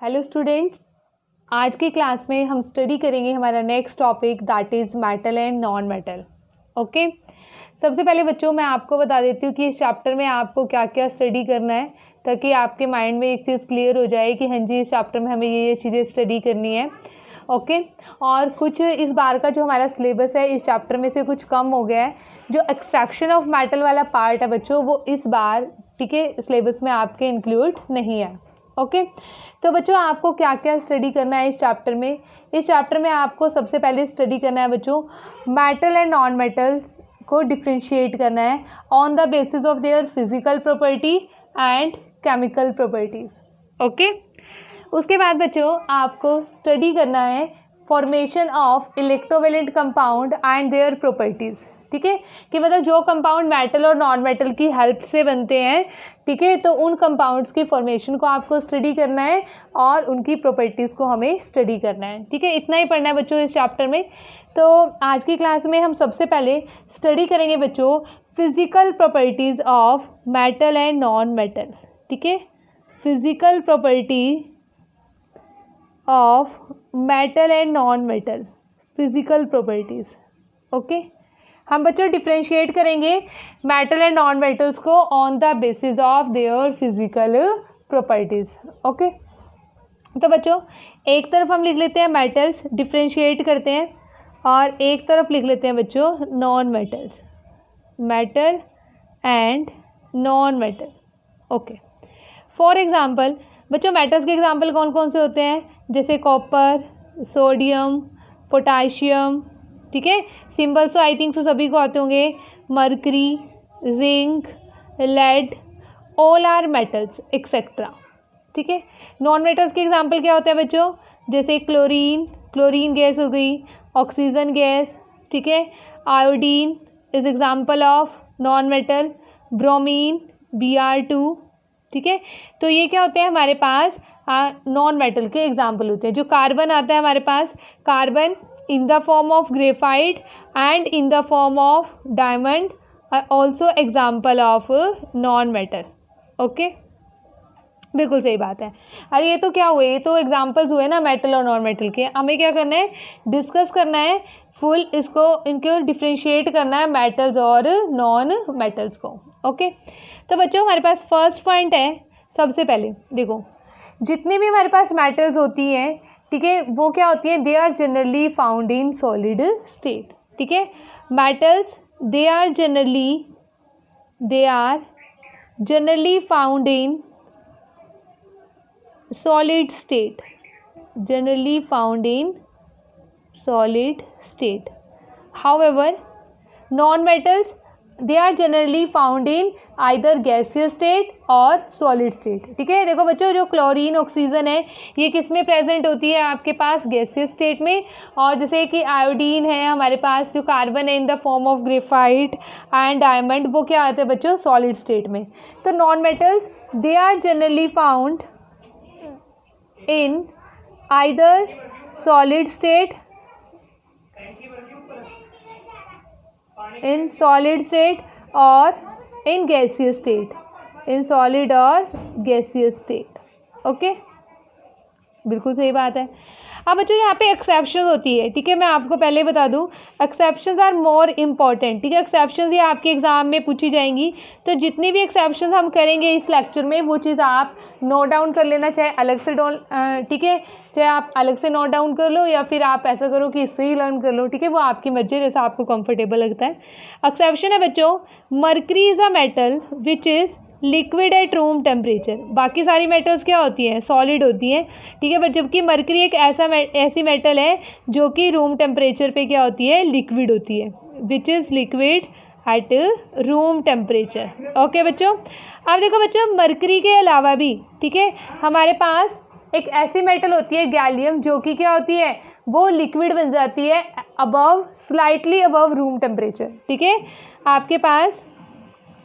Hello students, आज की class में हम स्टडी करेंगे हमारा next topic that is metal and non metal. Okay, सबसे पहले बच्चों मैं आपको बता देती हूँ कि इस चैप्टर में आपको क्या क्या स्टडी करना है, ताकि आपके माइंड में एक चीज़ क्लियर हो जाए कि हाँ जी इस चैप्टर में हमें ये चीज़ें स्टडी करनी है। ओके, और कुछ इस बार का जो हमारा सिलेबस है इस चैप्टर में से कुछ कम हो गया है। जो एक्सट्रैक्शन ऑफ मेटल वाला पार्ट है बच्चों, वो इस बार ठीक है सिलेबस में आपके इंक्लूड नहीं है। ओके, तो बच्चों आपको क्या क्या स्टडी करना है इस चैप्टर में। इस चैप्टर में आपको सबसे पहले स्टडी करना है बच्चों मेटल एंड नॉन मेटल्स को डिफ्रेंशिएट करना है on the basis of their physical property and chemical properties. Okay, उसके बाद बच्चों आपको स्टडी करना है formation of electrovalent compound and their properties. ठीक है, कि मतलब जो कंपाउंड मेटल और नॉन मेटल की हेल्प से बनते हैं, ठीक है, तो उन कंपाउंड्स की फॉर्मेशन को आपको स्टडी करना है और उनकी प्रॉपर्टीज़ को हमें स्टडी करना है। ठीक है, इतना ही पढ़ना है बच्चों इस चैप्टर में। तो आज की क्लास में हम सबसे पहले स्टडी करेंगे बच्चों physical properties of metal and non metal. ठीक है, physical property of metal and non metal, physical properties. Okay, हम बच्चों डिफ्रेंशिएट करेंगे मेटल एंड नॉन मेटल्स को on the basis of their physical properties. Okay, तो बच्चों एक तरफ हम लिख लेते हैं मेटल्स, डिफ्रेंशिएट करते हैं, और एक तरफ लिख लेते हैं बच्चों non metals, metal and non metal. Okay, for example बच्चों मेटल्स के एग्जांपल कौन कौन से होते हैं, जैसे कॉपर, सोडियम, पोटाशियम। ठीक है, सिंबल्स तो आई थिंक सो सभी को आते होंगे, mercury, zinc, lead, all are metals etcetera. ठीक है, नॉन मेटल्स के एग्जांपल क्या होते हैं बच्चों, जैसे क्लोरीन, क्लोरीन गैस हो गई, ऑक्सीजन गैस। ठीक है, iodine is example of non metal, bromine, Br2। ठीक है, तो ये क्या होते हैं हमारे पास नॉन मेटल के एग्जांपल होते हैं। जो कार्बन आता है हमारे पास, carbon in the form of graphite and in the form of diamond are also example of non-metal। Okay, बिल्कुल सही बात है। अरे ये तो क्या हुए, ये तो एग्जाम्पल्स हुए ना मेटल और नॉन मेटल के। हमें क्या करना है, डिस्कस करना है फुल, इसको इनको डिफ्रेंशिएट करना है मेटल्स और नॉन मेटल्स को। ओके, तो बच्चों हमारे पास फर्स्ट पॉइंट है, सबसे पहले देखो जितनी भी हमारे पास मेटल्स होती हैं, ठीक है, वो क्या होती है, they are generally found in solid state. ठीक है, metals they are generally found in solid state, generally found in solid state. However non metals they are generally found in either gaseous state और solid state. ठीक है, देखो बच्चों जो chlorine oxygen है ये किस में प्रेजेंट होती है आपके पास, गैसियस स्टेट में। और जैसे कि आयोडीन है हमारे पास, जो कार्बन है in the form of graphite and diamond, वो क्या आते हैं बच्चों, सॉलिड स्टेट में। तो non metals they are generally found in either solid state, in solid state और in gaseous state, in solid और गैसियस स्टेट। ओके, बिल्कुल सही बात है। अब बच्चों यहाँ पे एक्सेप्शन होती है। ठीक है, मैं आपको पहले बता दूँ एक्सेप्शंस आर मोर इम्पॉर्टेंट। ठीक है, एक्सेप्शंस ये आपके एग्जाम में पूछी जाएंगी, तो जितनी भी एक्सेप्शंस हम करेंगे इस लेक्चर में वो चीज़ आप नोट डाउन कर लेना, चाहे अलग से ठीक है, चाहे आप अलग से नोट डाउन कर लो या फिर आप ऐसा करो कि इससे ही लर्न कर लो। ठीक है, वो आपकी मर्जी, जैसा आपको कंफर्टेबल लगता है। एक्सेप्शन है बच्चों, mercury is a metal which is liquid at room temperature. बाकी सारी मेटल्स क्या होती हैं, सॉलिड होती हैं। ठीक है, बट जबकि मर्करी एक ऐसी मेटल है जो कि रूम टेम्परेचर पे क्या होती है, लिक्विड होती है, विच is liquid at room temperature. Okay बच्चों, अब देखो बच्चों मर्करी के अलावा भी, ठीक है, हमारे पास एक ऐसी मेटल होती है गैलियम, जो कि क्या होती है, वो लिक्विड बन जाती है above, slightly above room temperature. ठीक है, आपके पास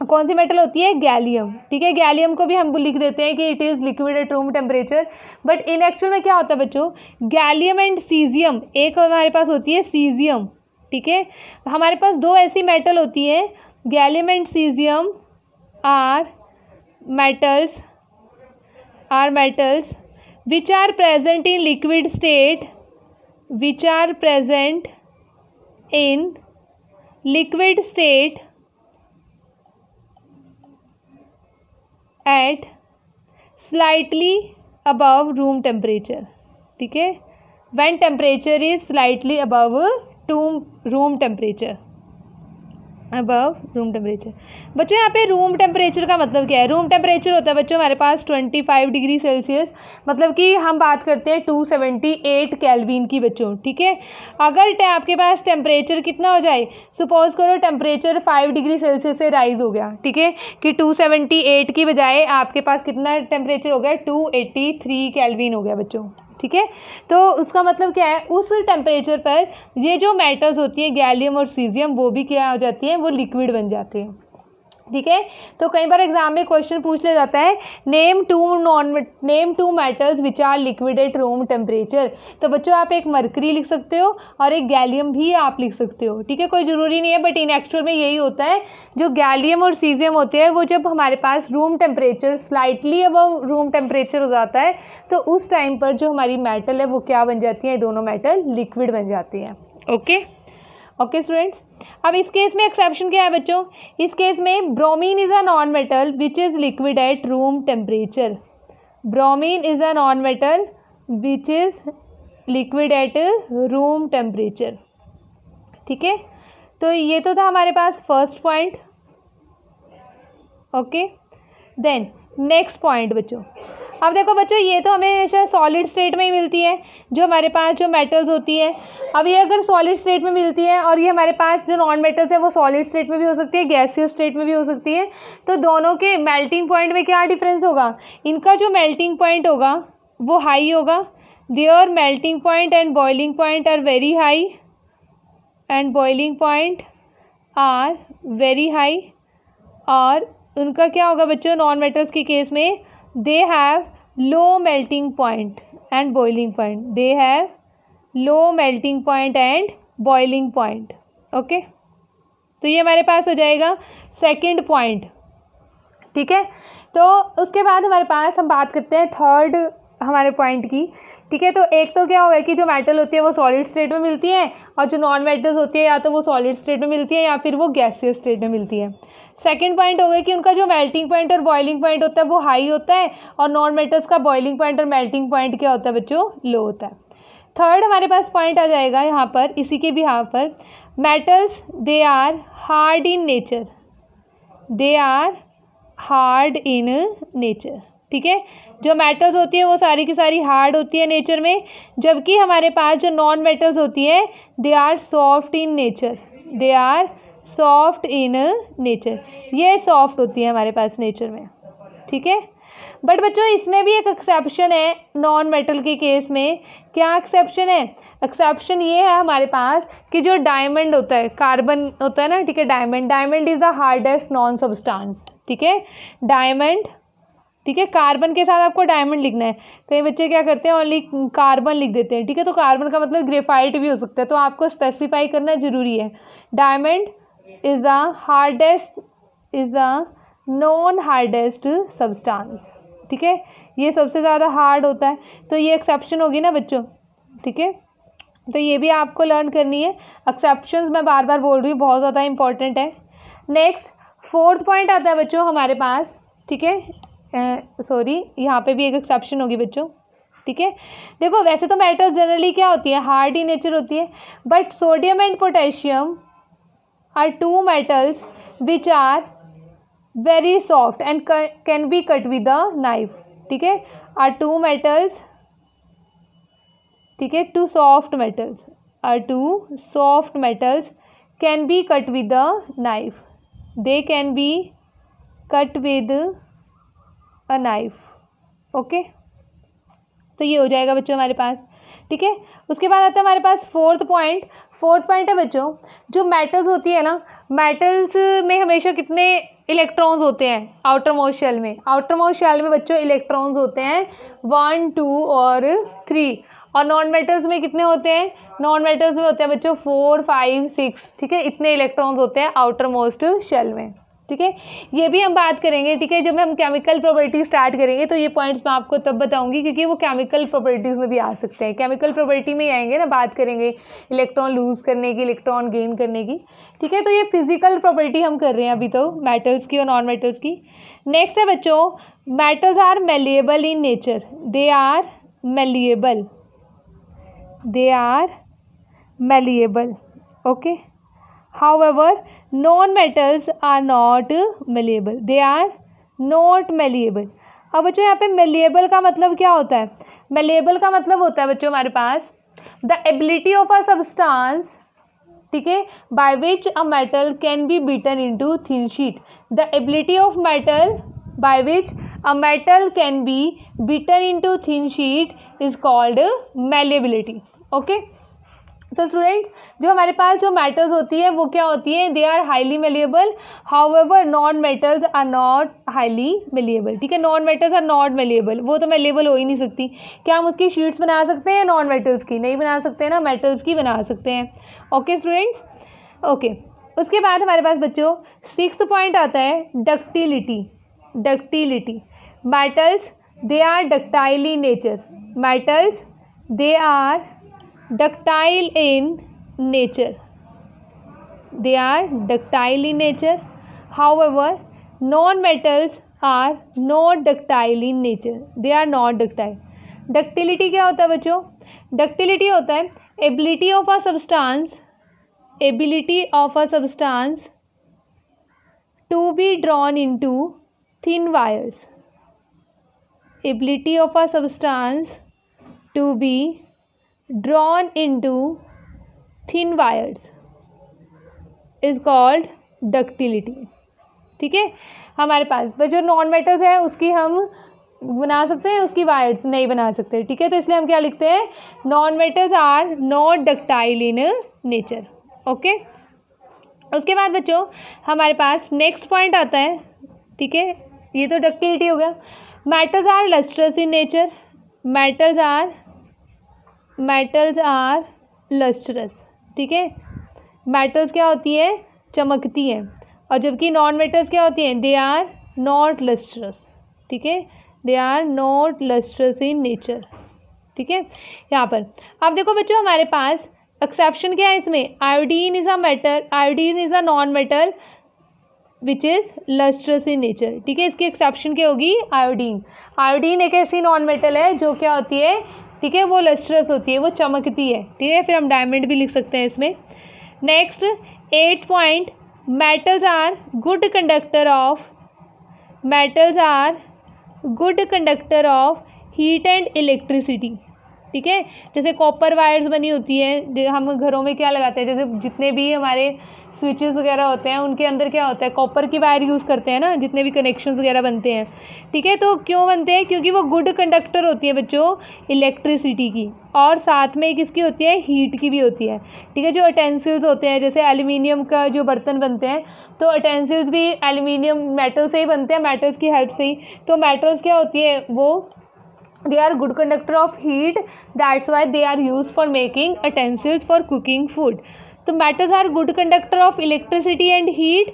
कौन सी मेटल होती है, गैलियम। ठीक है, गैलियम को भी हम लिख देते हैं कि it is liquid at room temperature, but in actual में क्या होता है बच्चों, गैलियम एंड सीजियम, एक हमारे पास होती है सीजियम। ठीक है, हमारे पास दो ऐसी मेटल होती है, gallium and caesium are metals which are present in liquid state, which are present in liquid state at slightly above room temperature. ठीक है, when temperature is slightly above room temperature, above room temperature. बच्चों यहाँ पे room temperature का मतलब क्या है? Room temperature होता है बच्चों हमारे पास 25 डिग्री सेल्सियस, मतलब कि हम बात करते हैं 278 केल्विन की बच्चों। ठीक है, अगर आपके पास टेम्परेचर कितना हो जाए, सपोज करो टेम्परेचर 5 डिग्री सेल्सियस से राइज हो गया, ठीक है, कि 278 की बजाय आपके पास कितना टेम्परेचर हो गया, 283 केल्विन हो गया बच्चों। ठीक है, तो उसका मतलब क्या है, उस टेम्परेचर पर ये जो मेटल्स होती हैं गैलियम और सीजियम वो भी क्या हो जाती हैं, वो लिक्विड बन जाते हैं। ठीक है, तो कई बार एग्जाम में क्वेश्चन पूछ लिया जाता है, name two metals which are liquid at room temperature. तो बच्चों आप एक मरकरी लिख सकते हो और एक गैलियम भी आप लिख सकते हो। ठीक है, कोई ज़रूरी नहीं है, बट इन एक्चुअल में यही होता है, जो गैलियम और सीजियम होते हैं वो जब हमारे पास room temperature slightly above room temperature हो जाता है तो उस टाइम पर जो हमारी मेटल है वो क्या बन जाती है, दोनों मेटल लिक्विड बन जाती हैं। ओके स्टूडेंट्स, अब इस केस में एक्सेप्शन क्या है बच्चों? इस केस में bromine is a non metal which is liquid at room temperature. Bromine is a non metal which is liquid at room temperature. ठीक है, तो ये तो था हमारे पास first point. Okay, then next point बच्चों, अब देखो बच्चों ये तो हमेशा सॉलिड स्टेट में ही मिलती है जो हमारे पास जो मेटल्स होती है। अब ये अगर सॉलिड स्टेट में मिलती है और ये हमारे पास जो नॉन मेटल्स है वो सॉलिड स्टेट में भी हो सकती है, गैसियस स्टेट में भी हो सकती है, तो दोनों के मेल्टिंग पॉइंट में क्या डिफरेंस होगा? इनका जो मेल्टिंग पॉइंट होगा वो हाई होगा। Their melting point and boiling point are very high, and boiling point are very high. और उनका क्या होगा बच्चों, नॉन मेटल्स के केस में they have low melting point and boiling point, they have low melting point and boiling point। Okay, तो ये हमारे पास हो जाएगा सेकंड पॉइंट। ठीक है, तो उसके बाद हमारे पास हम बात करते हैं थर्ड हमारे पॉइंट की। ठीक है, तो एक तो क्या होगा कि जो मेटल होती है वो सॉलिड स्टेट में मिलती है और जो नॉन मेटल्स होती है या तो वो सॉलिड स्टेट में मिलती है या फिर वो गैसियस स्टेट में मिलती है। सेकंड पॉइंट हो गया कि उनका जो मेल्टिंग पॉइंट और बॉइलिंग पॉइंट होता है वो हाई होता है और नॉन मेटल्स का बॉइलिंग पॉइंट और मेल्टिंग पॉइंट क्या होता है बच्चों, लो होता है। थर्ड हमारे पास पॉइंट आ जाएगा यहाँ पर, इसी के भी यहाँ पर, metals they are hard in nature, they are hard in nature. ठीक है, जो मेटल्स होती है वो सारी की सारी हार्ड होती है नेचर में, जबकि हमारे पास जो नॉन मेटल्स होती है they are soft in nature, they are soft in nature, ये सॉफ्ट होती है हमारे पास नेचर में। ठीक है, बट बच्चों इसमें भी एक एक्सेप्शन है नॉन मेटल के केस में। क्या एक्सेप्शन है? एक्सेप्शन ये है हमारे पास कि जो डायमंड होता है, कार्बन होता है ना, ठीक है, diamond is the hardest non substance. ठीक है, डायमंड, ठीक है, कार्बन के साथ आपको डायमंड लिखना है। कई बच्चे क्या करते हैं, ओनली कार्बन लिख देते हैं। ठीक है, तो कार्बन का मतलब ग्रेफाइट भी हो सकता है, तो आपको स्पेसिफाई करना जरूरी है। Diamond is the hardest, is the non hardest substance. ठीक है, ये सबसे ज़्यादा हार्ड होता है, तो ये एक्सेप्शन होगी ना बच्चों। ठीक है, तो ये भी आपको लर्न करनी है। एक्सेप्शंस मैं बार बार बोल रही हूँ, बहुत ज़्यादा इंपॉर्टेंट है। नेक्स्ट फोर्थ पॉइंट आता है बच्चों हमारे पास। ठीक है, सॉरी, यहाँ पे भी एक एक्सेप्शन होगी बच्चों। ठीक है, देखो वैसे तो मेटल्स जनरली क्या होती है, हार्ड इन नेचर होती है, but sodium and potassium are two metals which are very soft and can be cut with a knife. ठीक है, आर टू मेटल्स, ठीक है, two soft metals, are two soft metals can be cut with a knife, they can be cut with a knife. Okay, तो ये हो जाएगा बच्चों हमारे पास। ठीक है, उसके बाद आता है हमारे पास फोर्थ पॉइंट। फोर्थ पॉइंट है बच्चों, जो मेटल्स होती है ना, मेटल्स में हमेशा कितने इलेक्ट्रॉन्स होते हैं आउटर मोस्ट शेल में? आउटर मोस्ट शेल में बच्चों इलेक्ट्रॉन्स होते हैं 1, 2 और 3। और नॉन मेटल्स में कितने होते हैं? नॉन मेटल्स में होते हैं बच्चों 4, 5, 6। ठीक है, इतने इलेक्ट्रॉन्स होते हैं आउटर मोस्ट शेल में। ठीक है, ये भी हम बात करेंगे। ठीक है, जब हम केमिकल प्रॉपर्टी स्टार्ट करेंगे तो ये पॉइंट्स मैं आपको तब बताऊंगी, क्योंकि वो केमिकल प्रॉपर्टीज़ में भी आ सकते हैं। केमिकल प्रॉपर्टी में ही आएंगे ना, बात करेंगे इलेक्ट्रॉन लूज़ करने की, इलेक्ट्रॉन गेन करने की। ठीक है, तो ये फिजिकल प्रॉपर्टी हम कर रहे हैं अभी तो, मेटल्स की और नॉन मेटल्स की। नेक्स्ट है बच्चों, metals are malleable in nature, they are malleable, they are malleable, okay. However, non-metals are not malleable. They are not malleable. अब बच्चों यहाँ पे malleable का मतलब क्या होता है? malleable का मतलब होता है बच्चों हमारे पास the ability of a substance, ठीक है, by which a metal can be beaten into thin sheet. The ability of metal by which a metal can be beaten into thin sheet is called malleability. Okay. तो students, जो हमारे पास जो metals होती है वो क्या होती है? They are highly malleable, however non metals are not highly malleable. ठीक है, non metals are not malleable, वो तो मेलिएबल हो ही नहीं सकती। क्या हम उसकी शीट्स बना सकते हैं नॉन मेटल्स की? नहीं बना सकते ना, मेटल्स की बना सकते हैं। Okay students, okay. उसके बाद हमारे पास बच्चों 6th पॉइंट आता है ductility. Ductility, metals they are ductile in nature, metals they are ductile in nature, they are ductile in nature, however non-metals are not ductile in nature, they are not ductile. ductility क्या होता है बच्चों? ductility होता है ability of a substance, ability of a substance to be drawn into thin wires, ability of a substance to be drawn into thin wires is called ductility. ठीक है, हमारे पास जो नॉन मेटल्स है उसकी हम बना सकते हैं, उसकी वायर्स नहीं बना सकते। ठीक है, तो इसलिए हम क्या लिखते हैं? Non metals are not ductile in nature. Okay, उसके बाद बच्चों हमारे पास नेक्स्ट पॉइंट आता है। ठीक है, ये तो डक्टिलिटी हो गया। Metals are lustrous in nature, metals are lustrous. ठीक है, मेटल्स क्या होती है? चमकती हैं, और जबकि नॉन मेटल्स क्या होती हैं? They are not lustrous. ठीक है, they are not lustrous in nature. ठीक है, यहाँ पर अब देखो बच्चों हमारे पास एक्सेप्शन क्या है इसमें? Iodine is a metal, iodine is a non metal which is lustrous in nature. ठीक है, इसकी एक्सेप्शन क्या होगी? आयोडीन। आयोडीन एक ऐसी नॉन मेटल है जो क्या होती है? ठीक है, वो लस्ट्रस होती है, वो चमकती है। ठीक है, फिर हम डायमंड भी लिख सकते हैं इसमें। Next 8th point, metals are good conductor of, metals are good conductor of heat and electricity. ठीक है, जैसे कॉपर वायर्स बनी होती है, हम घरों में क्या लगाते हैं, जैसे जितने भी हमारे स्विचेस वगैरह होते हैं उनके अंदर क्या होता है? कॉपर की वायर यूज़ करते हैं ना, जितने भी कनेक्शंस वगैरह बनते हैं। ठीक है, तो क्यों बनते हैं? क्योंकि वो गुड कंडक्टर होती है बच्चों इलेक्ट्रिसिटी की, और साथ में किसकी होती है? हीट की भी होती है। ठीक है, जो अटेंसिल्स होते हैं, जैसे एल्यूमिनियम का जो बर्तन बनते हैं, तो अटेंसिल्स भी एल्यूमिनियम मेटल से ही बनते हैं, मेटल्स की हेल्प से ही। तो मेटल्स क्या होती है? वो they are good conductor of heat, that's why they are used for making utensils for cooking food. तो metals are good conductor of electricity and heat.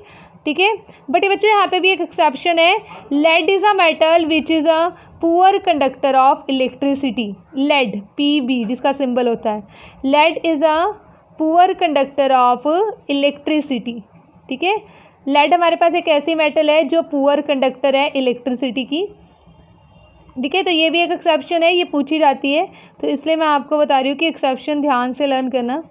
ठीक है, बट बच्चों यहाँ पे भी एक एक्सेप्शन है। lead is a metal which is a poor conductor of electricity. lead, PB जिसका सिंबल होता है, lead is a poor conductor of electricity. ठीक है, lead हमारे पास एक ऐसी मेटल है जो पुअर कंडक्टर है इलेक्ट्रिसिटी की। ठीक है, तो ये भी एक एक्सेप्शन है, ये पूछी जाती है, तो इसलिए मैं आपको बता रही हूँ कि एक्सेप्शन ध्यान से लर्न करना।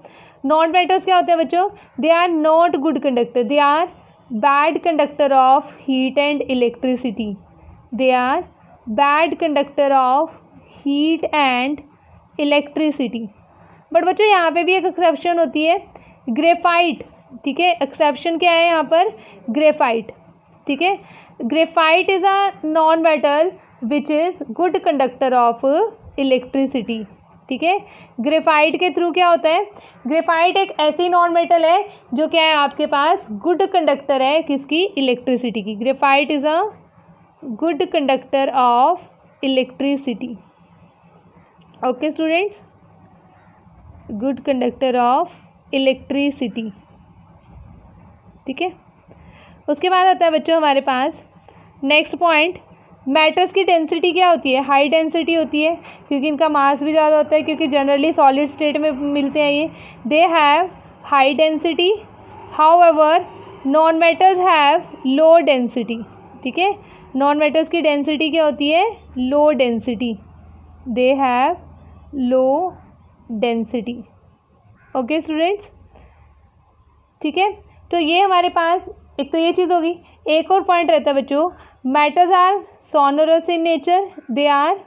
नॉन मेटल्स क्या होते हैं बच्चों? They are not good conductor, they are bad conductor of heat and electricity, they are bad conductor of heat and electricity. But बच्चों यहाँ पे भी एक एक्सेप्शन होती है, ग्रेफाइट। ठीक है, एक्सेप्शन क्या है यहाँ पर? ग्रेफाइट। ठीक है, graphite is a non metal which is good conductor of electricity. ठीक है, ग्रेफाइट के थ्रू क्या होता है? ग्रेफाइट एक ऐसी नॉन मेटल है जो क्या है आपके पास? गुड कंडक्टर है किसकी? इलेक्ट्रिसिटी की। Graphite is a good conductor of electricity. Okay students, good conductor of electricity. ठीक है, उसके बाद आता है बच्चों हमारे पास नेक्स्ट पॉइंट, मेटल्स की डेंसिटी क्या होती है, हाई डेंसिटी होती है, क्योंकि इनका मास भी ज़्यादा होता है, क्योंकि जनरली सॉलिड स्टेट में मिलते हैं ये, they have high density. However non metals have low density, ठीक है, नॉन मेटल्स की डेंसिटी क्या होती है, low density, they have low density. Okay students, ठीक है, तो ये हमारे पास एक तो ये चीज़ होगी। एक और पॉइंट रहता है बच्चों, metals are sonorous in nature, they are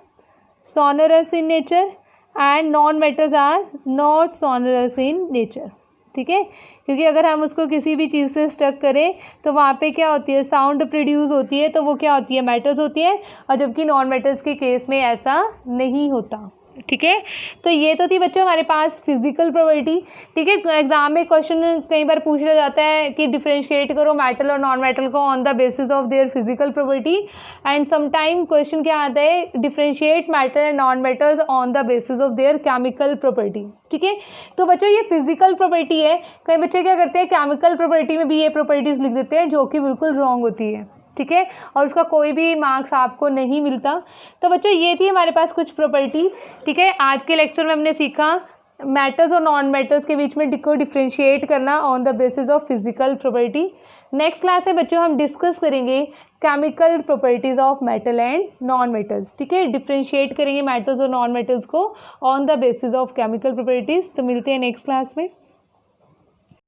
sonorous in nature, and non metals are not sonorous in nature, ठीक है, क्योंकि अगर हम उसको किसी भी चीज़ से स्टक करें तो वहाँ पे क्या होती है, साउंड प्रोड्यूस होती है, तो वो क्या होती है, मेटल्स होती है, और जबकि नॉन मेटल्स के केस में ऐसा नहीं होता, ठीक है। तो ये तो थी बच्चों हमारे पास फिजिकल प्रॉपर्टी, ठीक है। एग्जाम में क्वेश्चन कई बार पूछा जाता है कि डिफरेंशिएट करो मेटल और नॉन मेटल को on the basis of their physical property, and sometime question क्या आता है, differentiate metal and non metals on the basis of there chemical property, ठीक है। तो बच्चों ये फिजिकल प्रॉपर्टी है, कई बच्चे क्या करते हैं केमिकल प्रॉपर्टी में भी ये प्रॉपर्टीज लिख देते हैं, जो कि बिल्कुल रॉन्ग होती है, ठीक है, और उसका कोई भी मार्क्स आपको नहीं मिलता। तो बच्चों ये थी हमारे पास कुछ प्रॉपर्टी, ठीक है। आज के लेक्चर में हमने सीखा मेटल्स और नॉन मेटल्स के बीच में को डिफरेंशिएट करना on the basis of physical property. Next class में बच्चों हम डिस्कस करेंगे chemical properties of metal and non metals, ठीक है, डिफरेंशिएट करेंगे मेटल्स और नॉन मेटल्स को on the basis of chemical properties. तो मिलते हैं नेक्स्ट क्लास में।